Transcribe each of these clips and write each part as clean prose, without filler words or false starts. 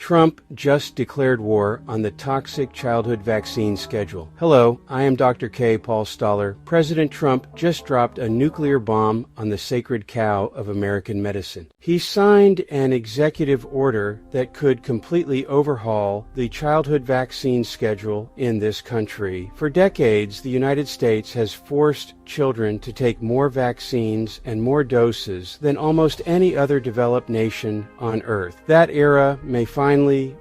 Trump just declared war on the toxic childhood vaccine schedule. Hello, I am Dr. K. Paul Stoller. President Trump just dropped a nuclear bomb on the sacred cow of American medicine. He signed an executive order that could completely overhaul the childhood vaccine schedule in this country. For decades, the United States has forced children to take more vaccines and more doses than almost any other developed nation on earth. That era may finally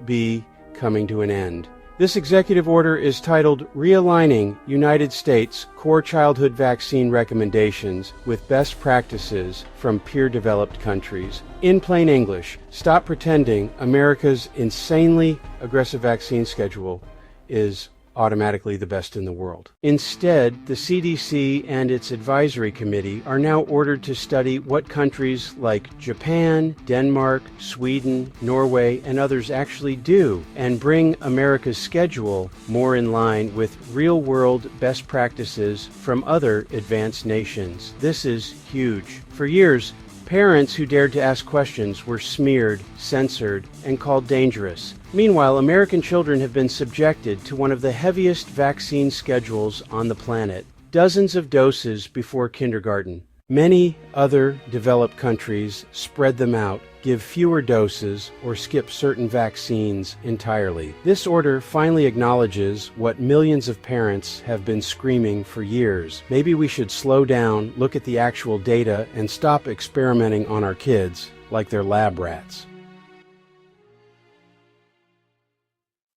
be coming to an end. This executive order is titled Realigning United States Core Childhood Vaccine Recommendations with Best Practices from Peer-Developed Countries. In plain English, stop pretending America's insanely aggressive vaccine schedule is automatically the best in the world. Instead, the CDC and its advisory committee are now ordered to study what countries like Japan, Denmark, Sweden, Norway, and others actually do and bring America's schedule more in line with real-world best practices from other advanced nations. This is huge. For years, parents who dared to ask questions were smeared, censored, and called dangerous. Meanwhile, American children have been subjected to one of the heaviest vaccine schedules on the planet, dozens of doses before kindergarten. Many other developed countries spread them out, give fewer doses, or skip certain vaccines entirely. This order finally acknowledges what millions of parents have been screaming for years. Maybe we should slow down, look at the actual data, and stop experimenting on our kids like they're lab rats.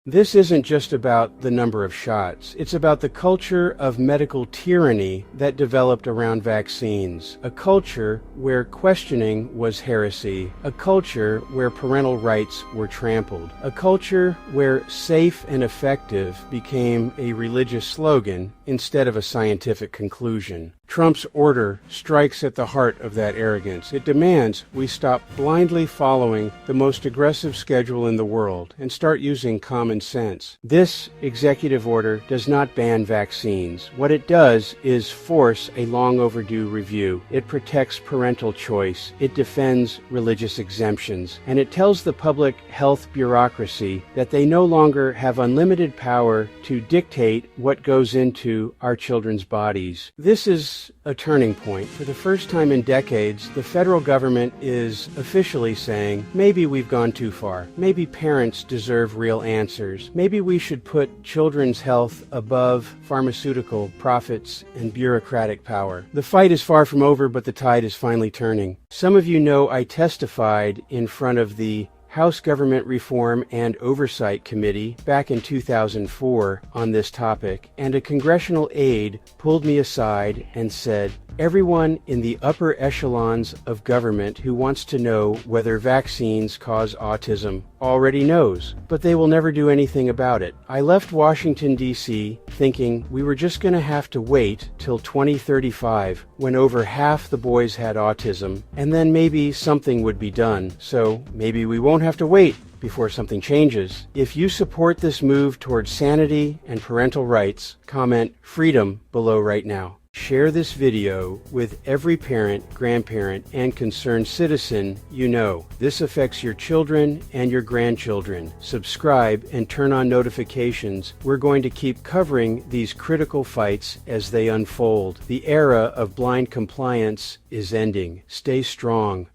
This isn't just about the number of shots. It's about the culture of medical tyranny that developed around vaccines. A culture where questioning was heresy. A culture where parental rights were trampled. A culture where safe and effective became a religious slogan instead of a scientific conclusion. Trump's order strikes at the heart of that arrogance. It demands we stop blindly following the most aggressive schedule in the world and start using common sense. This executive order does not ban vaccines. What it does is force a long overdue review. It protects parental choice. It defends religious exemptions. And it tells the public health bureaucracy that they no longer have unlimited power to dictate what goes into our children's bodies. This is a turning point. For the first time in decades, the federal government is officially saying, maybe we've gone too far. Maybe parents deserve real answers. Maybe we should put children's health above pharmaceutical profits and bureaucratic power. The fight is far from over, but the tide is finally turning. Some of you know I testified in front of the House Government Reform and Oversight Committee back in 2004 on this topic, and a congressional aide pulled me aside and said, everyone in the upper echelons of government who wants to know whether vaccines cause autism already knows, but they will never do anything about it. I left Washington, D.C. thinking we were just going to have to wait till 2035 when over half the boys had autism, and then maybe something would be done. So maybe we won't have to wait before something changes. If you support this move towards sanity and parental rights, comment freedom below right now. Share this video with every parent, grandparent, and concerned citizen you know. This affects your children and your grandchildren. Subscribe and turn on notifications. We're going to keep covering these critical fights as they unfold. The era of blind compliance is ending. Stay strong.